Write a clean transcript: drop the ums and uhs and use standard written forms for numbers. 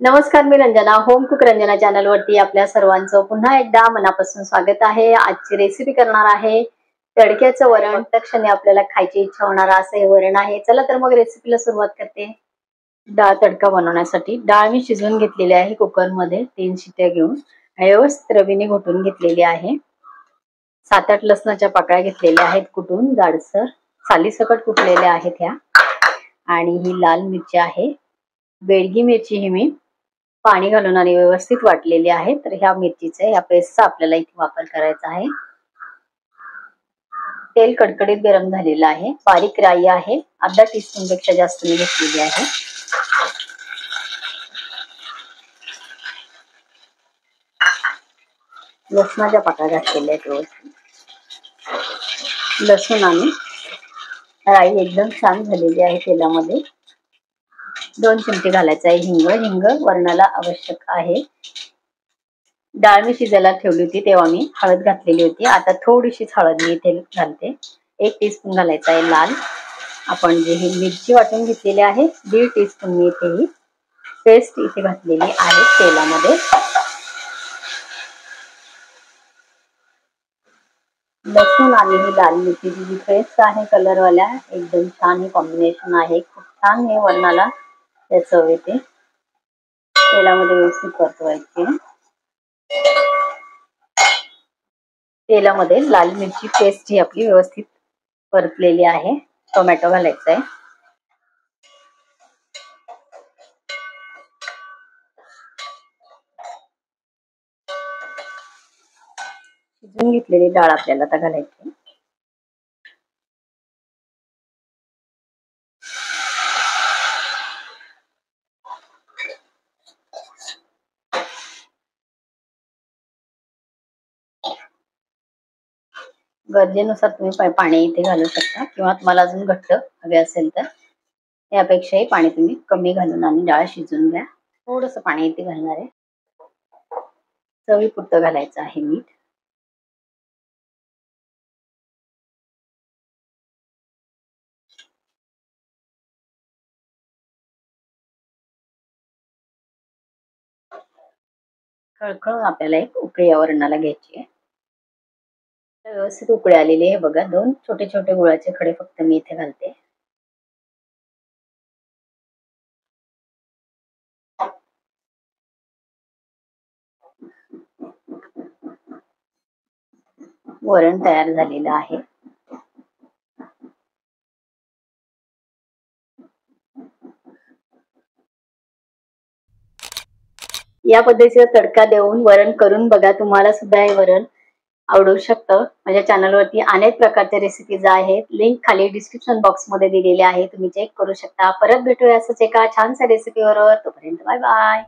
नमस्कार, मी Ranjana. Home cook Ranjana channel वरती आपल्या सर्वांचं पुन्हा एकदा मनापासून स्वागत आहे. आजची रेसिपी करणार आहे तडक्याचं वरण. तक्षणी आपल्याला खायची इच्छा होणार असं हे वरण आहे. चला तर मग रेसिपीला सुरुवात करते. डाळ तडका बनवण्यासाठी डाळ मी शिजवून घेतलेली आहे कुकर मध्ये 3 शिट्ट्या घेऊन. व्यवस्थित रवीने घोटून घेतलेली आहे. 7-8 लसणाच्या पाकळ्या घेतलेल्या आहेत कुटून जाडसर, सालीसकट कुटलेल्या आहेत ह्या. आणि ही लाल मिरची आहे. बेडगी मिरची ही मी पाणी घालून आणि व्यवस्थित वाटलेली आहे. तर ह्या मिरचीचा या पेस्टचा आपल्याला इथे वापर करायचा आहे. तेल कडकडीत गरम झालेलं आहे. बारीक राई आहे, अर्धा टीस्पून पेक्षा जास्त मी घेतलेली आहे. लसणाच्या पाकळ्या घातलेल्या आहेत व्यवस्थित. लसूण आणि राई एकदम छान झालेली आहे तेलामध्ये. 2 चमचे घालायचा आहे हिंग. हिंग वरणाला आवश्यक आहे. डाळ मी शिजायला ठेवली होती तेव्हा मी हळद घातलेली होती. आता थोडीशीच हळद मी इथे घालते. 1 टीस्पून घालायचा आहे लाल. आपण जी ही मिरची वाटून घेतलेली आहे 1.5 टीस्पून मी इथे ही पेस्ट इथे घातलेली आहे तेलामध्ये. लसूण आणि ही लाल मिरचीची जी पेस्ट आहे कलरवाल्या एकदम छान हे कॉम्बिनेशन आहे. खूप छान हे वरणाला त्या चव येते. तेलामध्ये व्यवस्थित परतवायची. तेलामध्ये लाल मिरची पेस्ट ही आपली व्यवस्थित परतलेली आहे. टोमॅटो घालायचा आहे. शिजून घेतलेली डाळ आपल्याला आता घालायची. गरजेनुसार तुम्ही पाणी इथे घालू शकता किंवा तुम्हाला अजून घट्ट हवे असेल तर यापेक्षाही पाणी तुम्ही कमी घालून आणि डाळ शिजून घ्या. थोडंसं पाणी इथे घालणार आहे. चवीपुरतं घालायचं आहे मीठ. खळखळून आपल्याला एक उकळी या वरणाला घ्यायची आहे. व्यवस्थित उकळी आलेली आहे बघा. 2 छोटे छोटे गुळाचे खडे फक्त मी इथे घालते. वरण तयार झालेलं आहे. या पद्धतीचा तडका देऊन वरण करून बघा. तुम्हाला सुद्धा हे वरण आवडू शकतं. माझ्या चॅनलवरती अनेक प्रकारच्या रेसिपीज आहेत. लिंक खाली डिस्क्रिप्शन बॉक्स मध्ये दिलेली आहे. तुम्ही चेक करू शकता. परत भेटूया असंच एका छानशा रेसिपीवर. तोपर्यंत बाय बाय.